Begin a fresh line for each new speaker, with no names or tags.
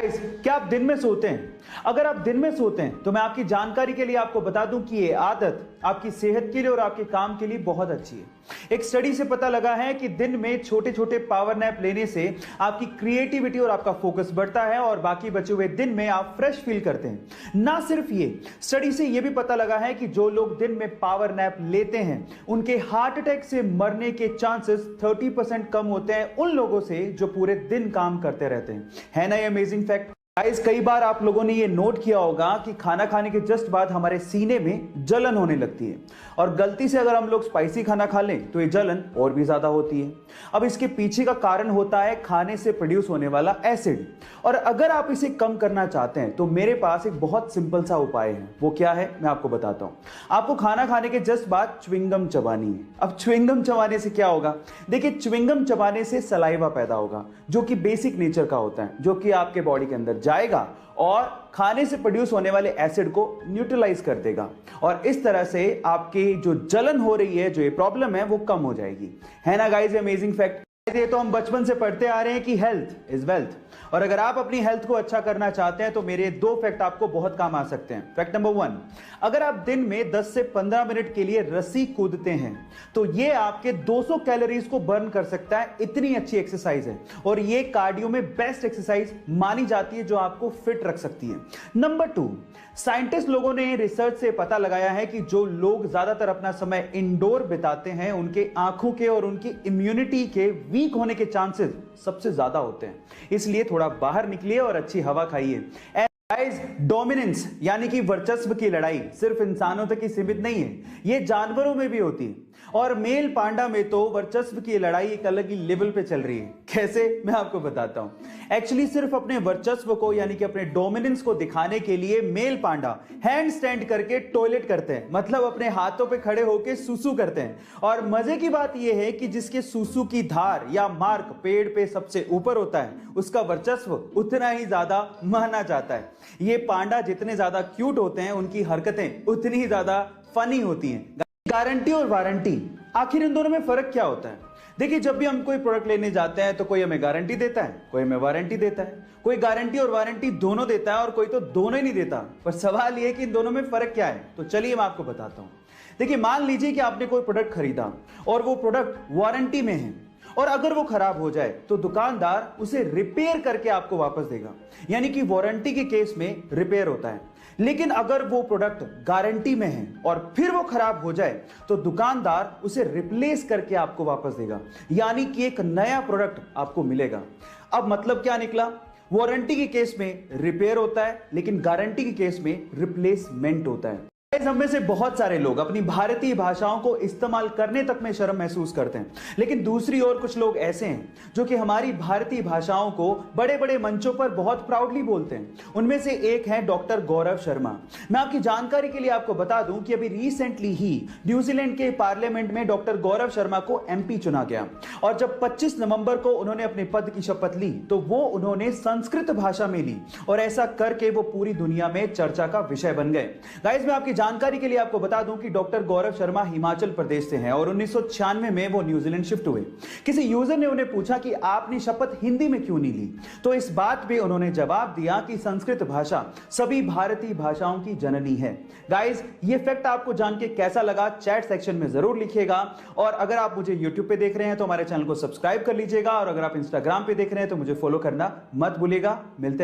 Guys, क्या आप दिन में सोते हैं? अगर आप दिन में सोते हैं तो मैं आपकी जानकारी के लिए आपको बता दूं कि ये आदत आपकी सेहत के लिए और आपके काम के लिए बहुत अच्छी है। एक स्टडी से पता लगा है कि दिन में छोटे छोटे पावर नैप लेने से आपकी क्रिएटिविटी और आपका फोकस बढ़ता है और बाकी बचे हुए दिन में आप फ्रेश फील करते हैं। ना सिर्फ ये, स्टडी से यह भी पता लगा है कि जो लोग दिन में पावर नैप लेते हैं उनके हार्ट अटैक से मरने के चांसेस 30% कम होते हैं उन लोगों से जो पूरे दिन काम करते रहते हैं। है ना ये अमेजिंग फैक्ट? गाइस, कई बार आप लोगों ने ये नोट किया होगा कि खाना खाने के जस्ट बाद हमारे सीने में जलन होने लगती है और गलती से अगर हम लोग स्पाइसी खाना खा लें तो ये जलन और भी ज्यादा होती है। अब इसके पीछे का कारण होता है खाने से प्रोड्यूस होने वाला एसिड, और अगर आप इसे कम करना चाहते हैं तो मेरे पास एक बहुत सिंपल सा उपाय है। वो क्या है मैं आपको बताता हूं। आपको खाना खाने के जस्ट बाद च्युइंगम चबानी है। अब च्युइंगम चबाने से क्या होगा? देखिए, च्युइंगम चबाने से सलाइवा पैदा होगा जो कि बेसिक नेचर का होता है, जो कि आपके बॉडी के अंदर जाएगा और खाने से प्रोड्यूस होने वाले एसिड को न्यूट्रलाइज कर देगा, और इस तरह से आपकी जो जलन हो रही है, जो ये प्रॉब्लम है, वो कम हो जाएगी। है ना गाइस अमेजिंग फैक्ट? ये तो हम बचपन से पढ़ते आ रहे हैं कि हेल्थ इज वेल्थ, और अगर आप अपनी हेल्थ को अच्छा करना चाहते हैं तो मेरे दो फैक्ट आपको बहुत काम आ सकते हैं। फैक्ट नंबर 1, अगर आप दिन में 10 से 15 मिनट के लिए रस्सी कूदते हैं तो ये आपके 200 कैलोरीज को बर्न कर सकता है। इतनी अच्छी एक्सरसाइज है और ये कार्डियो में बेस्ट एक्सरसाइज मानी जाती है जो आपको फिट रख सकती है। नंबर 2, साइंटिस्ट लोगों ने रिसर्च से पता लगाया है कि जो लोग ज्यादातर अपना समय इंडोर बिताते हैं उनके आंखों के और उनकी इम्यूनिटी के वीक होने के चांसेस सबसे ज्यादा होते हैं। इसलिए थोड़ा बाहर निकलिए और अच्छी हवा खाइए। गाइस, डोमिनेंस यानी कि वर्चस्व की लड़ाई सिर्फ इंसानों तक ही सीमित नहीं है, ये जानवरों में भी होती है, और मेल पांडा में तो वर्चस्व की लड़ाई एक अलग ही लेवल पे चल रही है। कैसे मैं आपको बताता हूं। एक्चुअली सिर्फ अपने वर्चस्व को यानी कि अपने डोमिनेंस को दिखाने के लिए मेल पांडा हैंड स्टैंड करके टॉयलेट करते हैं, मतलब अपने हाथों पे खड़े होकर सुसु करते हैं। और मजे की बात यह है कि जिसके सुसु की धार या मार्क पेड़ पे सबसे ऊपर होता है उसका वर्चस्व उतना ही ज्यादा माना जाता है। ये पांडा जितने ज्यादा क्यूट होते हैं उनकी हरकतें उतनी ही ज्यादा फनी होती हैं। गारंटी और वारंटी, आखिर इन दोनों में फर्क क्या होता है? देखिए, जब भी हम कोई प्रोडक्ट लेने जाते हैं तो कोई हमें गारंटी देता है, कोई हमें वारंटी देता है। कोई गारंटी और वारंटी दोनों देता है और कोई तो दोनों ही नहीं देता। पर सवाल यह है कि इन दोनों में फर्क क्या है? तो चलिए मैं आपको बताता हूं। देखिए, मान लीजिए कि आपने कोई प्रोडक्ट खरीदा और वो प्रोडक्ट वारंटी में है, और अगर वो खराब हो जाए तो दुकानदार उसे रिपेयर करके आपको वापस देगा, यानी कि वारंटी के केस में रिपेयर होता है। लेकिन अगर वो प्रोडक्ट गारंटी में है और फिर वो खराब हो जाए तो दुकानदार उसे रिप्लेस करके आपको वापस देगा, यानी कि एक नया प्रोडक्ट आपको मिलेगा। अब मतलब क्या निकला? वारंटी के केस में रिपेयर होता है लेकिन गारंटी के केस में रिप्लेसमेंट होता है। हम में से बहुत सारे लोग अपनी भारतीय भाषाओं को इस्तेमाल करने तक में शर्म महसूस करते हैं, लेकिन दूसरी ओर कुछ लोग ऐसे हैं जो कि हमारी भारतीय भाषाओं को बड़े बड़े मंचों पर बहुत प्राउडली बोलते हैं। उनमें से एक है डॉक्टर गौरव शर्मा। मैं आपकी जानकारी के लिए आपको बता दूं कि अभी रिसेंटली ही न्यूजीलैंड के पार्लियामेंट में डॉक्टर गौरव शर्मा को एमपी चुना गया, और जब 25 नवंबर को उन्होंने अपने पद की शपथ ली तो वो उन्होंने संस्कृत भाषा में ली, और ऐसा करके वो पूरी दुनिया में चर्चा का विषय बन गए। गाइस, मैं आपकी जानकारी के लिए आपको बता दूं कि डॉक्टर गौरव शर्मा हिमाचल प्रदेश से हैं और 1996 में वो न्यूजीलैंड शिफ्ट हुए। किसी यूजर ने उन्हें पूछा कि आपने शपथ हिंदी में क्यों नहीं ली, तो इस बात पे उन्होंने जवाब दिया कि संस्कृत भाषा सभी भारतीय भाषाओं की जननी है। गाइस, ये फैक्ट आपको जान के कैसा लगा चैट सेक्शन में जरूर लिखिएगा, और अगर आप मुझे यूट्यूब पे देख रहे हैं तो हमारे चैनल को सब्सक्राइब कर लीजिएगा, और अगर आप इंस्टाग्राम पे देख रहे हैं तो मुझे फॉलो करना मत भूलिएगा। मिलते